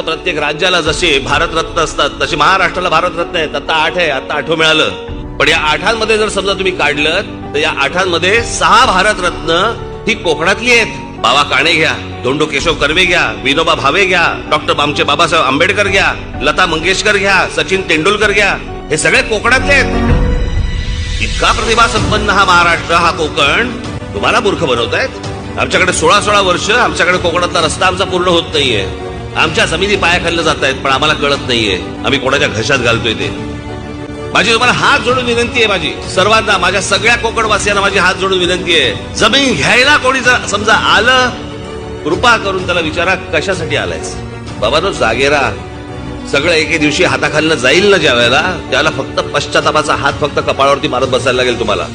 प्रत्येक राज्याला जसे भारतरत्न असतात तसे महाराष्ट्राला भारतरत्न आहेत. आता 8 आहे, आता 8 मिळालं. पण या 8 जर समजा तुम्ही काढलं तर या 8 6 भारतरत्न ही कोकणातली आहेत. बाबा काणे घ्या, धोंडो केशव कर्वे घ्या, विनोबा भावे घ्या, डॉक्टर आमचे बाबासाहेब आंबेडकर घ्या, लता मंगेशकर घ्या, सचिन तेंडुलकर घ्या, हे सगळे कोकणातले आहेत. इतका प्रतिभा संपन्न हा महाराष्ट्र, हा कोकण तुम्हाला मूर्ख बनवतायत. आमच्याकडे 16 वर्ष आमच्याकडे कोकणातला रस्ता आमचा पूर्ण होत नाहीये. आमच्या जमिनी पायाखालनं जात आहेत, पण आम्हाला कळत नाहीये आम्ही कोणाच्या घशात घालतोय ते. माझी तुम्हाला हात जोडून विनंती आहे, माझी सर्वांना, माझ्या सगळ्या कोकणवासियांना माझी हात जोडून विनंती आहे. जमीन घ्यायला कोणी जर समजा आलं, कृपा करून त्याला विचारा कशासाठी आलायस. बाबा तो जागेरा, सगळं एके दिवशी हाताखालनं जाईल ना ज्या वेळेला, त्याला फक्त पश्चातापाचा हात फक्त कपाळावरती मारत बसायला लागेल तुम्हाला.